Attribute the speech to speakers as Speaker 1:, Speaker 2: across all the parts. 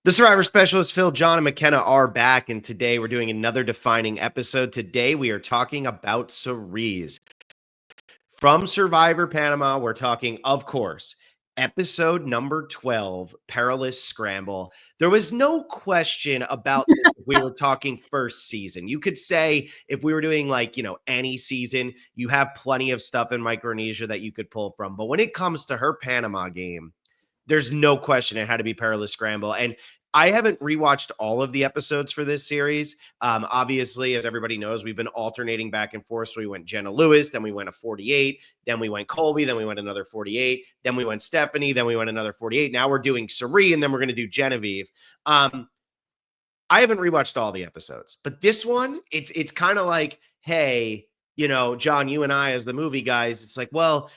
Speaker 1: The Survivor Specialist Phil, John, and McKenna are back, and today we're doing another defining episode. Today we are talking about Cerise. From Survivor Panama, we're talking, of course, episode number 12, Perilous Scramble. There was no question about this if we were talking first season. You could say if we were doing any season, you have plenty of stuff in Micronesia that you could pull from. But when it comes to her Panama game, there's no question it had to be Perilous Scramble. And I haven't rewatched all of the episodes for this series. Obviously, as everybody knows, we've been alternating back and forth. So we went Jenna Lewis, then we went a 48, then we went Colby, then we went another 48, then we went Stephanie, then we went another 48. Now we're doing Cirie, and then we're going to do Genevieve. I haven't rewatched all the episodes, but this one, it's kind of like, hey, John, you and I as the movie guys, it's like, well,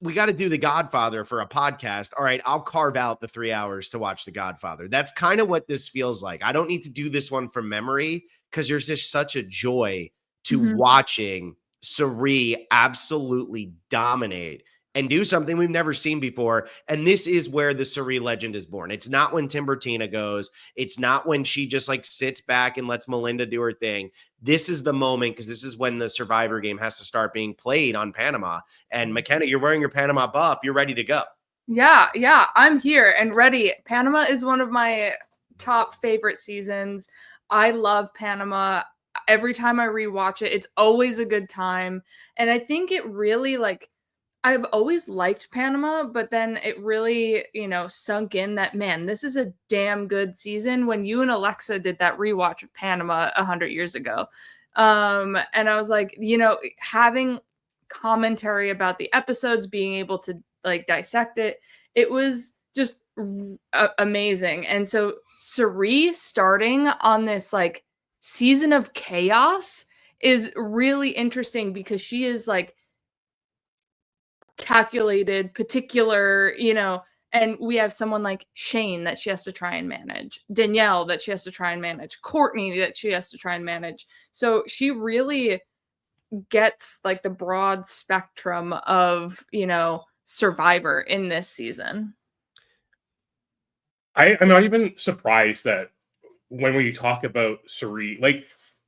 Speaker 1: we got to do The Godfather for a podcast. All right, I'll carve out the 3 hours to watch The Godfather. That's kind of what this feels like. I don't need to do this one from memory because there's just such a joy to watching Cirie absolutely dominate and do something we've never seen before. And this is where the Cirie legend is born. It's not when Timbertina goes. It's not when she just sits back and lets Melinda do her thing. This is the moment, because this is when the Survivor game has to start being played on Panama. And McKenna, you're wearing your Panama buff. You're ready to go.
Speaker 2: Yeah, I'm here and ready. Panama is one of my top favorite seasons. I love Panama. Every time I rewatch it, it's always a good time. And I think it really I've always liked Panama, but then it really, sunk in that, man, this is a damn good season when you and Alexa did that rewatch of Panama 100 years ago. And I was like, having commentary about the episodes, being able to dissect it, it was just amazing. And so Cirie starting on this season of chaos is really interesting because she is calculated, particular, and we have someone like Shane that she has to try and manage, Danielle that she has to try and manage, Courtney that she has to try and manage. So she really gets the broad spectrum of, Survivor in this season.
Speaker 3: I'm not even surprised that when we talk about Cirie,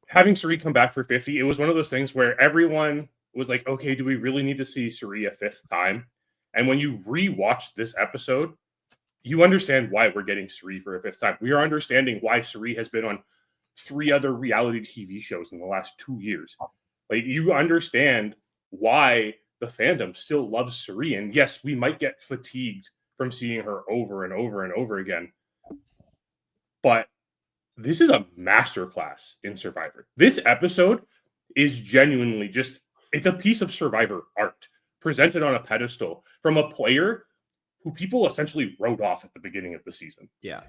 Speaker 3: having Cirie come back for 50, it was one of those things where everyone was like, okay, do we really need to see Cirie a fifth time? And when you rewatch this episode, you understand why we're getting Cirie for a fifth time. We are understanding why Cirie has been on 3 other reality TV shows in the last 2 years. You understand why the fandom still loves Cirie. And yes, we might get fatigued from seeing her over and over and over again. But this is a masterclass in Survivor. This episode is genuinely just, it's a piece of Survivor art presented on a pedestal from a player who people essentially wrote off at the beginning of the season.
Speaker 1: Yeah.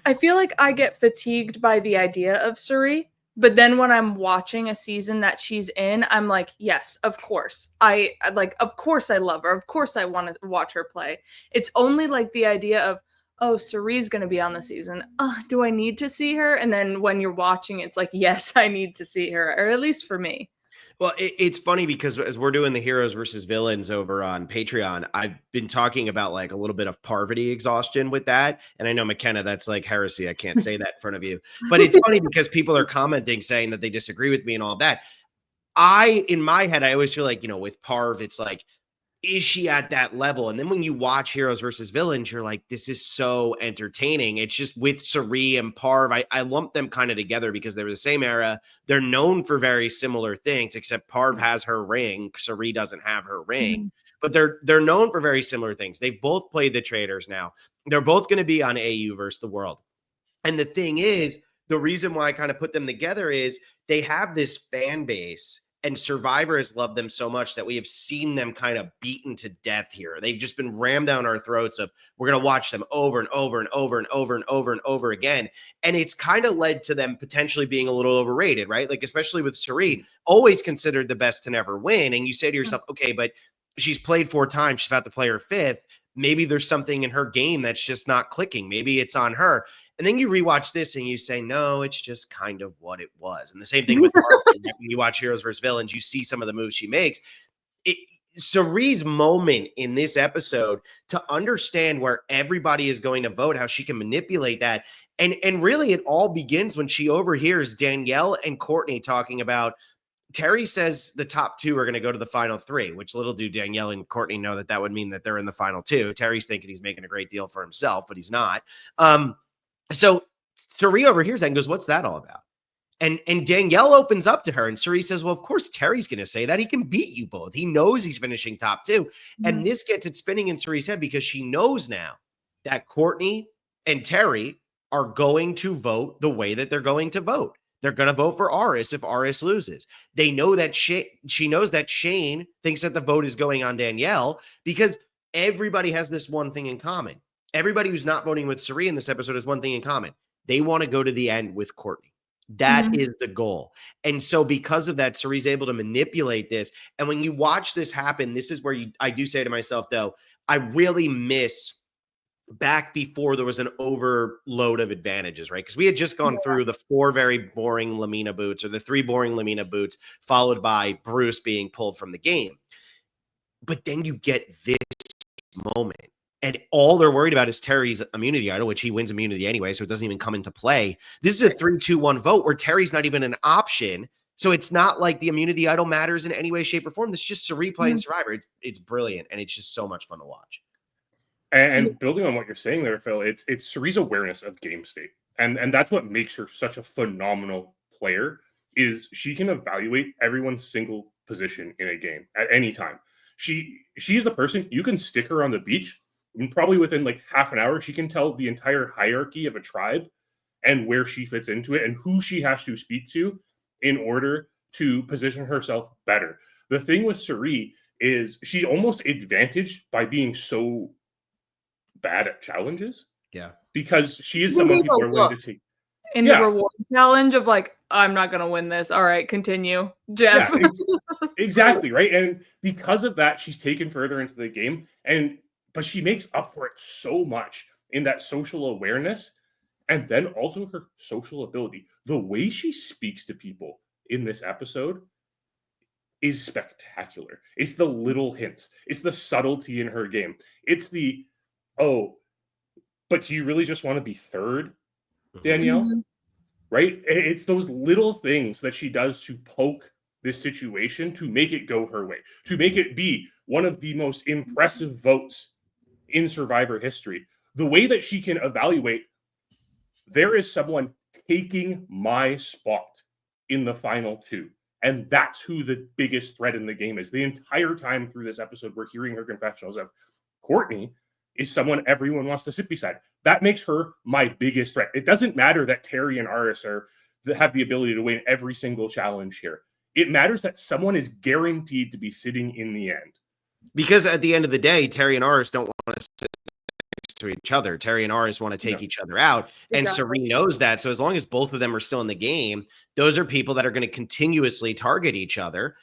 Speaker 2: I feel like I get fatigued by the idea of Cirie, but then when I'm watching a season that she's in, I'm like, yes, of course. Of course I love her. Of course I want to watch her play. It's only the idea of, oh, Cirie's going to be on the season. Do I need to see her? And then when you're watching, it's like, yes, I need to see her, or at least for me.
Speaker 1: Well, it's funny because as we're doing the heroes versus villains over on Patreon, I've been talking about a little bit of Parvati exhaustion with that. And I know, McKenna, that's heresy. I can't say that in front of you. But it's funny because people are commenting saying that they disagree with me and all that. In my head, I always feel with Parv, it's is she at that level? And then when you watch Heroes versus Villains, you're like, this is so entertaining. It's just with Cirie and Parv, I lump them kind of together because they're the same era. They're known for very similar things, except Parv has her ring. Cirie doesn't have her ring, but they're known for very similar things. They've both played the Traitors now. They're both going to be on AU versus the World. And the thing is, the reason why I kind of put them together is they have this fan base. And Survivor has loved them so much that we have seen them kind of beaten to death here. They've just been rammed down our throats of, we're going to watch them over and over and over and over and over and over again. And it's kind of led to them potentially being a little overrated, right? Especially with Cirie, always considered the best to never win. And you say to yourself, okay, but she's played 4 times. She's about to play her 5th. Maybe there's something in her game that's just not clicking. Maybe it's on her. And then you rewatch this and you say, no, it's just kind of what it was. And the same thing with Parvati. When you watch Heroes versus Villains, you see some of the moves she makes. Cirie's moment in this episode to understand where everybody is going to vote, how she can manipulate that. And really it all begins when she overhears Danielle and Courtney talking about, Terry says the top two are going to go to the final three, which little do Danielle and Courtney know that that would mean that they're in the final two. Terry's thinking he's making a great deal for himself, but he's not. So Cirie overhears that and goes, what's that all about? And Danielle opens up to her, and Cirie says, well, of course, Terry's going to say that. He can beat you both. He knows he's finishing top two. Mm-hmm. And this gets it spinning in Cirie's head because she knows now that Courtney and Terry are going to vote the way that they're going to vote. They're going to vote for Aris if Aris loses. They know that she knows that Shane thinks that the vote is going on Danielle because everybody has this one thing in common. Everybody who's not voting with Cirie in this episode has one thing in common. They want to go to the end with Courtney. That is the goal. And so because of that, Cirie's able to manipulate this. And when you watch this happen, this is where I do say to myself, though, I really miss back before there was an overload of advantages, right? Because we had just gone through the 4 very boring Lamina boots, or the 3 boring Lamina boots, followed by Bruce being pulled from the game. But then you get this moment. And all they're worried about is Terry's immunity idol, which he wins immunity anyway, so it doesn't even come into play. This is a 3-2-1 vote where Terry's not even an option. So it's not like the immunity idol matters in any way, shape, or form. This is just Cirie playing Survivor. It's brilliant, and it's just so much fun to watch.
Speaker 3: And building on what you're saying there, Phil, it's Cirie's awareness of game state. And that's what makes her such a phenomenal player, is she can evaluate everyone's single position in a game at any time. She is the person, you can stick her on the beach, and probably within like half an hour, she can tell the entire hierarchy of a tribe and where she fits into it and who she has to speak to in order to position herself better. The thing with Cirie is she's almost advantaged by being so bad at challenges.
Speaker 1: Yeah.
Speaker 3: Because she is someone people are willing to take.
Speaker 2: In the reward challenge of like, I'm not going to win this. All right, continue, Jeff.
Speaker 3: Yeah, exactly, right? And because of that, she's taken further into the game. But she makes up for it so much in that social awareness and then also her social ability. The way she speaks to people in this episode is spectacular. It's the little hints. It's the subtlety in her game. It's the, oh, but do you really just want to be third, Danielle? Mm-hmm. Right? It's those little things that she does to poke this situation to make it go her way, to make it be one of the most impressive votes in Survivor history. The way that she can evaluate, there is someone taking my spot in the final 2. And that's who the biggest threat in the game is. The entire time through this episode, we're hearing her confessionals of Courtney is someone everyone wants to sit beside. That makes her my biggest threat. It doesn't matter that Terry and Aris have the ability to win every single challenge here. It matters that someone is guaranteed to be sitting in the end.
Speaker 1: Because at the end of the day, Terry and Aris don't want to sit next to each other. Terry and Aris want to take each other out. And Cirie knows that. So as long as both of them are still in the game, those are people that are going to continuously target each other.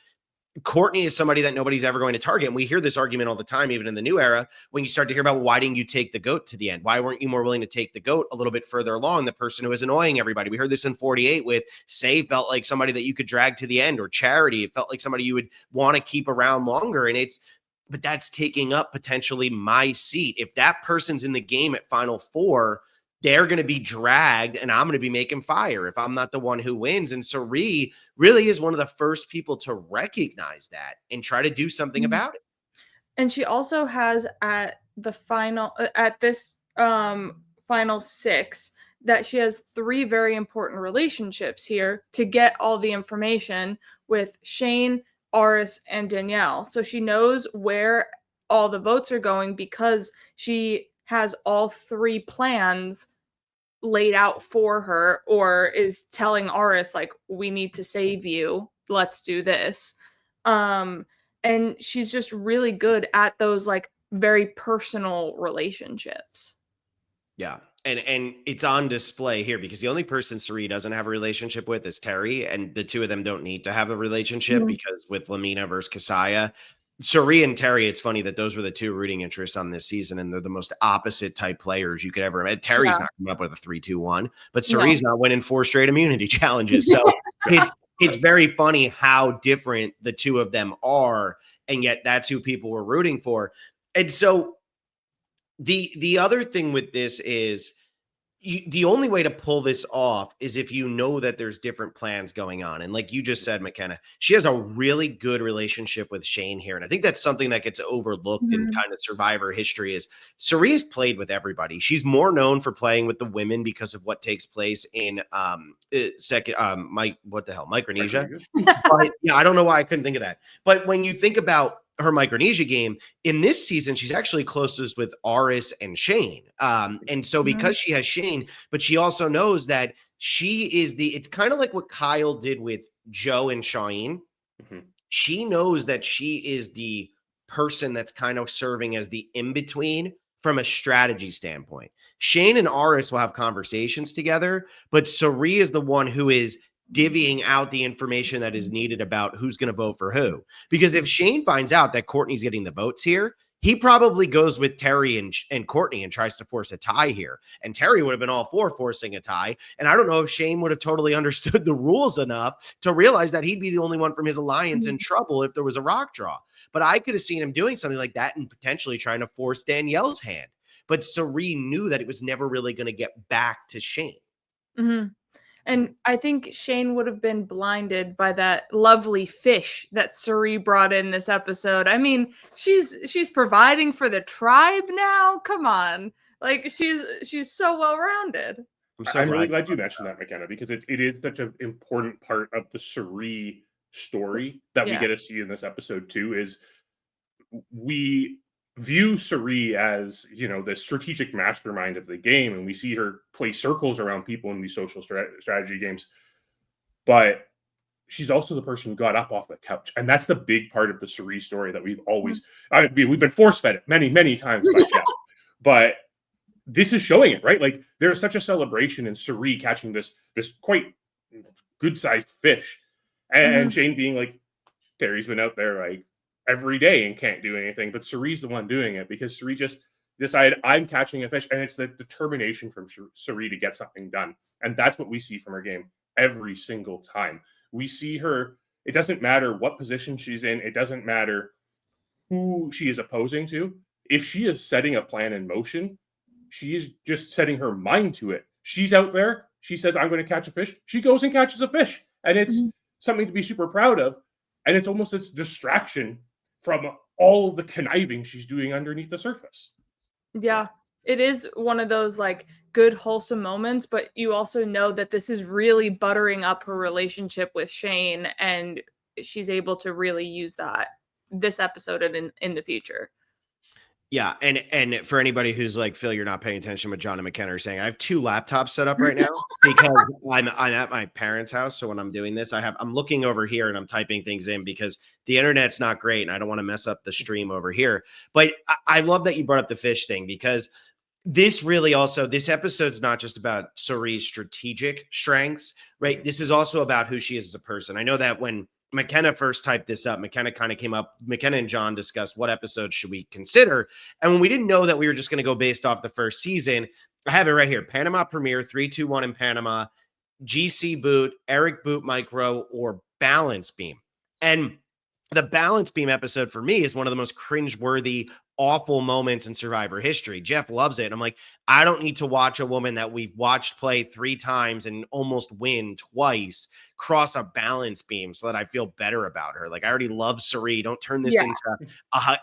Speaker 1: Courtney is somebody that nobody's ever going to target. And we hear this argument all the time, even in the new era, when you start to hear about, why didn't you take the GOAT to the end? Why weren't you more willing to take the GOAT a little bit further along? The person who is annoying everybody. We heard this in 48 with Say felt like somebody that you could drag to the end, or Charity. It felt like somebody you would want to keep around longer. But that's taking up potentially my seat. If that person's in the game at Final 4, they're going to be dragged and I'm going to be making fire if I'm not the one who wins. And Cirie really is one of the first people to recognize that and try to do something about it.
Speaker 2: And she also has at this final 6 that she has 3 very important relationships here to get all the information with Shane, Aris, and Danielle. So she knows where all the votes are going because she has all 3 plans laid out for her, or is telling Aris, like, we need to save you. Let's do this. And she's just really good at those like very personal relationships.
Speaker 1: Yeah. And it's on display here because the only person Cirie doesn't have a relationship with is Terry, and the two of them don't need to have a relationship because with Lamina versus Kasaya, Cirie and Terry, it's funny that those were the 2 rooting interests on this season, and they're the most opposite type players you could ever imagine. Terry's not coming up with a 3-2-1, but Cirie's not winning 4 straight immunity challenges. So it's very funny how different the two of them are, and yet that's who people were rooting for. And so the other thing with this is the only way to pull this off is if you know that there's different plans going on. And like you just said, McKenna, she has a really good relationship with Shane here. And I think that's something that gets overlooked in kind of Survivor history is Cirie's played with everybody. She's more known for playing with the women because of what takes place in Micronesia. But yeah, I don't know why I couldn't think of that. But when you think about her Micronesia game in this season, she's actually closest with Aris and Shane. And so because she has Shane, but she also knows that she is it's kind of like what Kyle did with Joe and Shaheen. She knows that she is the person that's kind of serving as the in-between from a strategy standpoint. Shane and Aris will have conversations together, but Cirie is the one who is divvying out the information that is needed about who's going to vote for who. Because if Shane finds out that Courtney's getting the votes here, he probably goes with Terry and Courtney and tries to force a tie here. And Terry would have been all for forcing a tie. And I don't know if Shane would have totally understood the rules enough to realize that he'd be the only one from his alliance in trouble if there was a rock draw. But I could have seen him doing something like that and potentially trying to force Danielle's hand. But Cirie knew that it was never really going to get back to Shane.
Speaker 2: And I think Shane would have been blinded by that lovely fish that Cirie brought in this episode. I mean, she's providing for the tribe now. Come on. Like she's so well-rounded.
Speaker 3: I'm really glad you mentioned that, McKenna, because it is such an important part of the Cirie story that we get to see in this episode too, is we view Cirie as, the strategic mastermind of the game, and we see her play circles around people in these social strategy games. But she's also the person who got up off the couch, and that's the big part of the Cirie story that we've always we've been force-fed it many times by Jeff. But this is showing it, right? Like there's such a celebration in Cirie catching this quite good-sized fish, and Shane being like, Terry's been out there like every day and can't do anything, but Cirie's the one doing it because Cirie just decided, I'm catching a fish, and it's the determination from Cirie to get something done. And that's what we see from her game every single time. We see her, it doesn't matter what position she's in, it doesn't matter who she is opposing to. If she is setting a plan in motion, she is just setting her mind to it. She's out there, she says, I'm going to catch a fish. She goes and catches a fish. And it's something to be super proud of. And it's almost this distraction from all the conniving she's doing underneath the surface.
Speaker 2: Yeah, it is one of those like good wholesome moments, but you also know that this is really buttering up her relationship with Shane, and she's able to really use that this episode and in the future.
Speaker 1: Yeah, and for anybody who's like, Phil, you're not paying attention to what John and McKenna are saying, I have 2 laptops set up right now because I'm at my parents' house. So when I'm doing this, I'm looking over here and I'm typing things in because the internet's not great and I don't want to mess up the stream over here. But I love that you brought up the fish thing, because this really also, this episode's not just about Cirie's strategic strengths, right? This is also about who she is as a person. I know that when McKenna first typed this up, McKenna and John discussed what episodes should we consider. And when we didn't know that we were just going to go based off the first season, I have it right here. Panama premiere, 3-2-1 in Panama, GC boot, Eric boot micro, or balance beam. And the balance beam episode for me is one of the most cringeworthy, awful moments in Survivor history. Jeff loves it. And I'm like, I don't need to watch a woman that we've watched play 3 times and almost win twice cross a balance beam so that I feel better about her. Like, I already love Cirie. Don't turn this into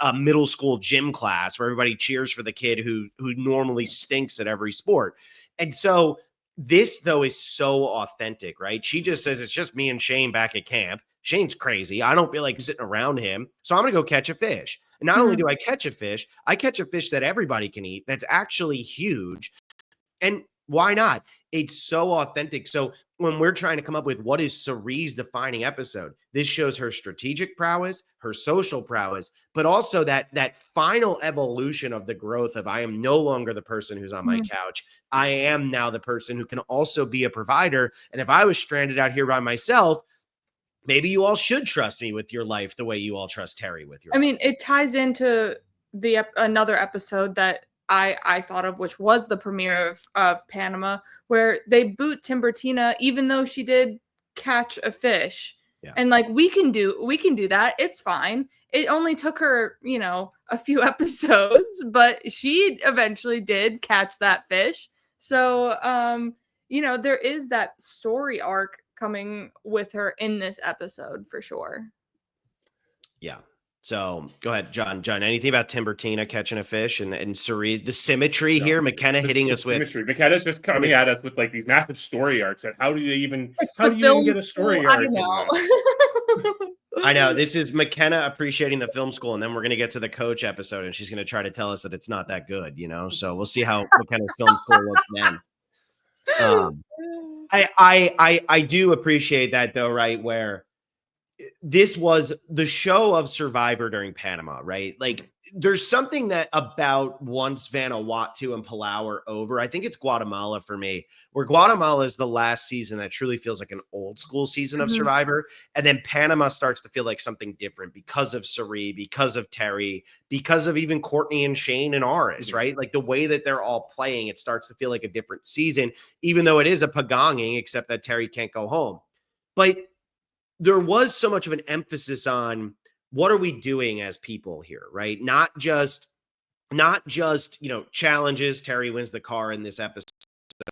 Speaker 1: a middle school gym class where everybody cheers for the kid who normally stinks at every sport. And so this, though, is so authentic, right? She just says, it's just me and Shane back at camp. Shane's crazy. I don't feel like sitting around him. So I'm going to go catch a fish. And not only do I catch a fish that everybody can eat. That's actually huge. And why not? It's so authentic. So when we're trying to come up with what is Cirie's defining episode, this shows her strategic prowess, her social prowess, but also that final evolution of the growth of, I am no longer the person who's on my couch. I am now the person who can also be a provider. And if I was stranded out here by myself, maybe you all should trust me with your life the way you all trust Terry with your life.
Speaker 2: I mean, it ties into another episode that I thought of, which was the premiere of Panama, where they boot Timbertina, even though she did catch a fish.
Speaker 1: Yeah.
Speaker 2: And like we can do that. It's fine. It only took her, you know, a few episodes, but she eventually did catch that fish. So you know, there is that story arc coming with her in this episode for sure.
Speaker 1: Yeah. So go ahead, John. John, anything about Timbertina catching a fish and Cirie, the symmetry
Speaker 3: No,
Speaker 1: here, McKenna hitting
Speaker 3: the
Speaker 1: us with
Speaker 3: symmetry. McKenna's just coming at us with like these massive story arcs. And how do you even
Speaker 2: It's
Speaker 3: how
Speaker 2: the
Speaker 3: do you even
Speaker 2: film
Speaker 3: get a
Speaker 2: school.
Speaker 3: story
Speaker 2: I
Speaker 3: arc?
Speaker 2: don't
Speaker 3: in
Speaker 2: know.
Speaker 1: I know this is McKenna appreciating the film school, and then we're going to get to the coach episode, and she's going to try to tell us that it's not that good, you know. So we'll see how McKenna's film school looks then. I do appreciate that though, right? Where this was the show of Survivor during Panama, right? Like there's something that about once Vanuatu and Palau are over, I think it's Guatemala for me, where Guatemala is the last season that truly feels like an old school season of Survivor. And then Panama starts to feel like something different because of Cirie, because of Terry, because of even Courtney and Shane and Aris, right? Like the way that they're all playing, it starts to feel like a different season, even though it is a pagonging, except that Terry can't go home. But there was so much of an emphasis on what are we doing as people here, right? Not just, you know, challenges. Terry wins the car in this episode,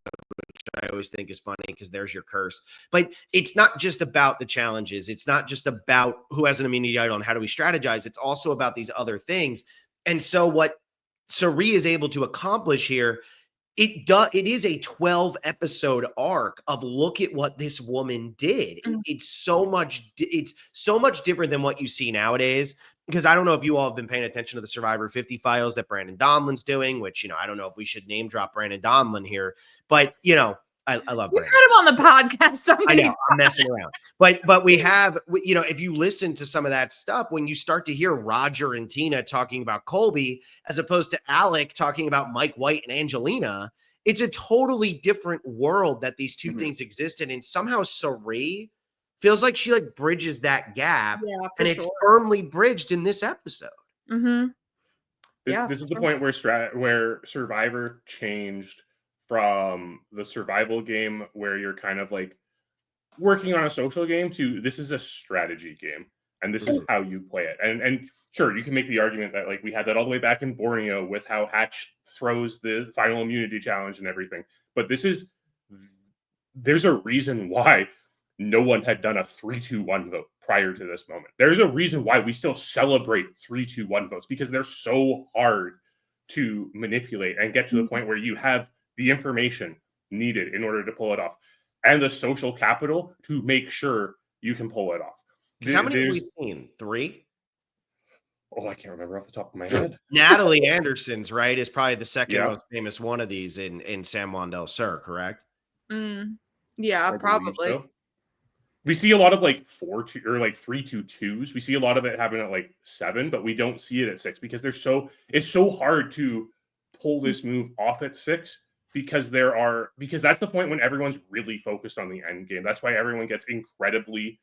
Speaker 1: which I always think is funny because there's your curse. But it's not just about the challenges. It's not just about who has an immunity idol and how do we strategize. It's also about these other things. And so what Cirie is able to accomplish here, it is a 12 episode arc of look at what this woman did. It's so much different than what you see nowadays, because I don't know if you all have been paying attention to the Survivor 50 files that Brandon Donlin's doing, which, you know, I don't know if we should name drop Brandon Donlin here, but you know, I love
Speaker 2: We've
Speaker 1: Brandon.
Speaker 2: had him on the podcast so many
Speaker 1: I know I'm messing around, but we have, you know, if you listen to some of that stuff, when you start to hear Roger and Tina talking about Colby as opposed to Alec talking about Mike White and Angelina, it's a totally different world that these two things exist in. And somehow Cirie feels like she like bridges that gap, and it's firmly bridged in this episode.
Speaker 3: This is the point where Survivor changed from the survival game where you're kind of like working on a social game to this is a strategy game, and this is how you play it. And sure, you can make the argument that like we had that all the way back in Borneo with how Hatch throws the final immunity challenge and everything. But there's a reason why no one had done a 3-2-1 vote prior to this moment. There's a reason why we still celebrate 3-2-1 votes, because they're so hard to manipulate and get to the point where you have the information needed in order to pull it off and the social capital to make sure you can pull it off.
Speaker 1: Because how many have we seen? 3?
Speaker 3: Oh, I can't remember off the top of my head.
Speaker 1: Natalie Anderson's, right, is probably the second most famous one of these in San Juan del Sur, correct?
Speaker 2: Yeah, probably. So.
Speaker 3: We see a lot of like 4-2 or like 3-2-2s. We see a lot of it happen at like 7, but we don't see it at 6 because it's so hard to pull this move off at 6 because that's the point when everyone's really focused on the end game. That's why everyone gets incredibly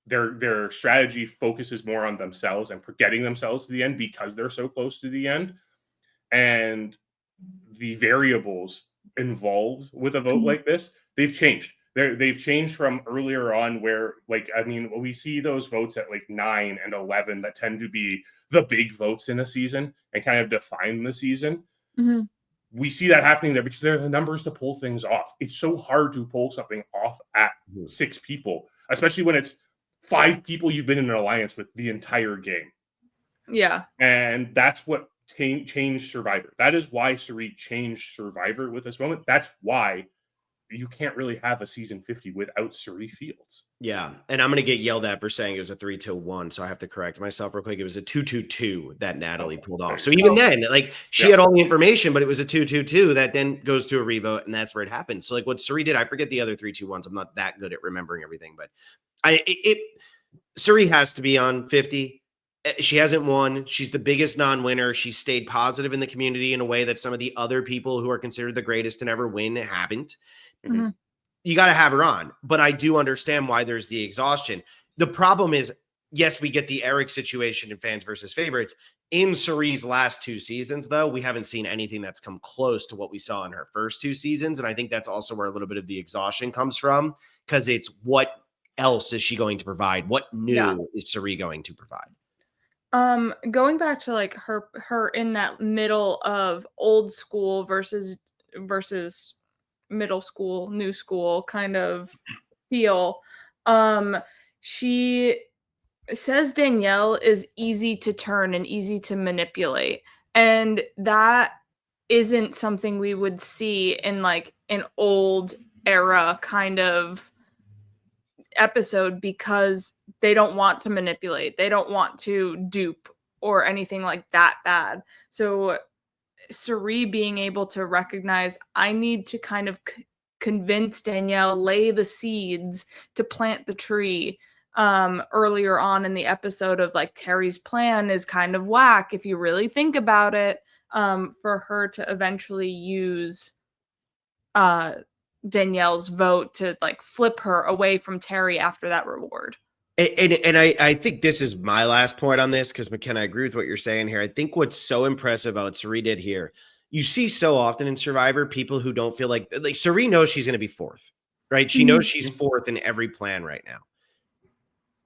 Speaker 3: their strategy focuses more on themselves and getting themselves to the end because they're so close to the end. And the variables involved with a vote like this, they've changed. They've changed from earlier on where, like, I mean, we see those votes at like 9 and 11 that tend to be the big votes in a season and kind of define the season. We see that happening there because they're the numbers to pull things off. It's so hard to pull something off at 6 people, especially when it's 5 people you've been in an alliance with the entire game.
Speaker 2: Yeah.
Speaker 3: And that's what changed Survivor. That is why Cirie changed Survivor with this moment. That's why you can't really have a season 50 without Cirie Fields.
Speaker 1: Yeah. And I'm going to get yelled at for saying it was a 3-2-1. So I have to correct myself real quick. It was a 2-2-2 that Natalie pulled off. So even then, like she had all the information, but it was a 2-2-2 that then goes to a revote. And that's where it happened. So like what Cirie did, I forget the other 3-2-1s. I'm not that good at remembering everything, but Cirie has to be on 50. She hasn't won. She's the biggest non-winner. She stayed positive in the community in a way that some of the other people who are considered the greatest to never win haven't. You got to have her on, but I do understand why there's the exhaustion. The problem is, yes, we get the Eric situation in fans versus favorites. In Cirie's last 2 seasons, though, we haven't seen anything that's come close to what we saw in her first 2 seasons. And I think that's also where a little bit of the exhaustion comes from, because it's what else is she going to provide? What new is Cirie going to provide?
Speaker 2: Going back to like her in that middle of old school versus middle school, new school kind of feel. She says Danielle is easy to turn and easy to manipulate. And that isn't something we would see in like an old era kind of episode, because they don't want to manipulate. They don't want to dupe or anything like that bad. So Cirie being able to recognize, I need to kind of convince Danielle, lay the seeds to plant the tree. Earlier on in the episode of like Terry's plan is kind of whack if you really think about it, for her to eventually use Danielle's vote to like flip her away from Terry after that reward.
Speaker 1: And I think this is my last point on this, because McKenna, I agree with what you're saying here. I think what's so impressive about what Cirie did here, you see so often in Survivor, people who don't feel like Cirie knows she's going to be 4th, right? She knows she's 4th in every plan right now.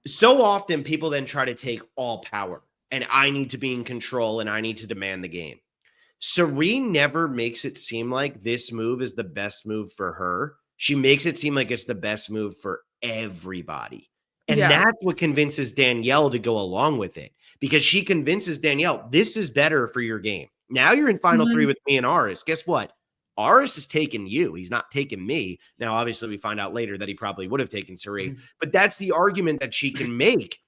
Speaker 1: So often people then try to take all power, and I need to be in control and I need to demand the game. Cirie never makes it seem like this move is the best move for her. She makes it seem like it's the best move for everybody. And that's what convinces Danielle to go along with it, because she convinces Danielle, this is better for your game. Now you're in final 3 with me and Aris. Guess what? Aris is taking you. He's not taking me. Now, obviously, we find out later that he probably would have taken Cirie, but that's the argument that she can make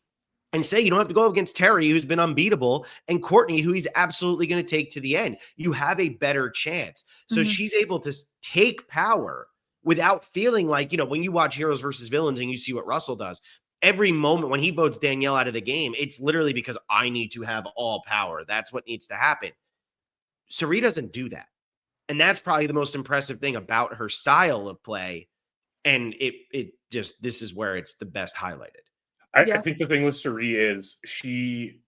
Speaker 1: and say, you don't have to go against Terry, who's been unbeatable, and Courtney, who he's absolutely going to take to the end. You have a better chance. So she's able to take power without feeling like, when you watch Heroes versus Villains and you see what Russell does, every moment when he votes Danielle out of the game, it's literally because I need to have all power. That's what needs to happen. Cirie doesn't do that. And that's probably the most impressive thing about her style of play. And this is where it's the best highlighted.
Speaker 3: I think the thing with Cirie is she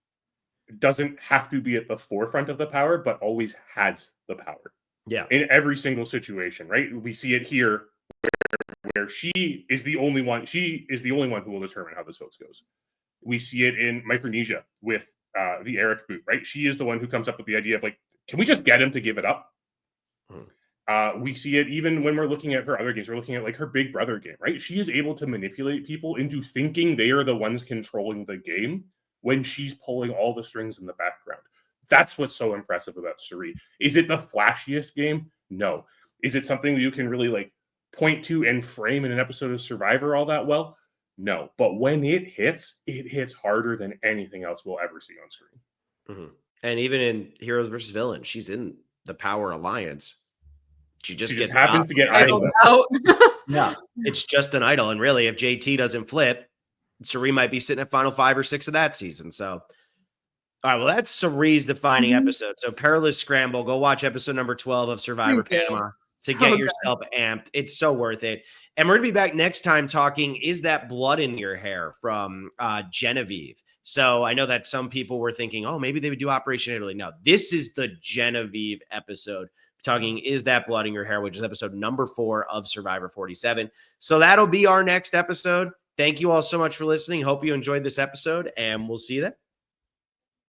Speaker 3: doesn't have to be at the forefront of the power, but always has the power.
Speaker 1: Yeah.
Speaker 3: In every single situation, right? We see it here where she is the only one. She is the only one who will determine how this vote goes. We see it in Micronesia with the Eric boot, right? She is the one who comes up with the idea of like, can we just get him to give it up? We see it even when we're looking at her other games. We're looking at like her Big Brother game, right? She is able to manipulate people into thinking they are the ones controlling the game when she's pulling all the strings in the background. That's what's so impressive about Cirie. Is it the flashiest game? No. Is it something you can really like point to and frame in an episode of Survivor all that well? No. But when it hits harder than anything else we'll ever see on screen.
Speaker 1: And even in Heroes versus Villains, she's in the Power Alliance. She just
Speaker 3: happens to get idled out.
Speaker 1: Yeah, it's just an idol. And really, if JT doesn't flip, Cirie might be sitting at final 5 or 6 of that season. So, all right, well, that's Cirie's defining episode. So, Perilous Scramble. Go watch episode number 12 of Survivor Panama to get yourself amped. It's so worth it. And we're going to be back next time talking, Is That Blood in Your Hair from Genevieve. So I know that some people were thinking, oh, maybe they would do Operation Italy. No, this is the Genevieve episode. Talking Is That Blood in Your Hair, which is episode number 4 of Survivor 47. So that'll be our next episode. Thank you all so much for listening. Hope you enjoyed this episode, and we'll see you then.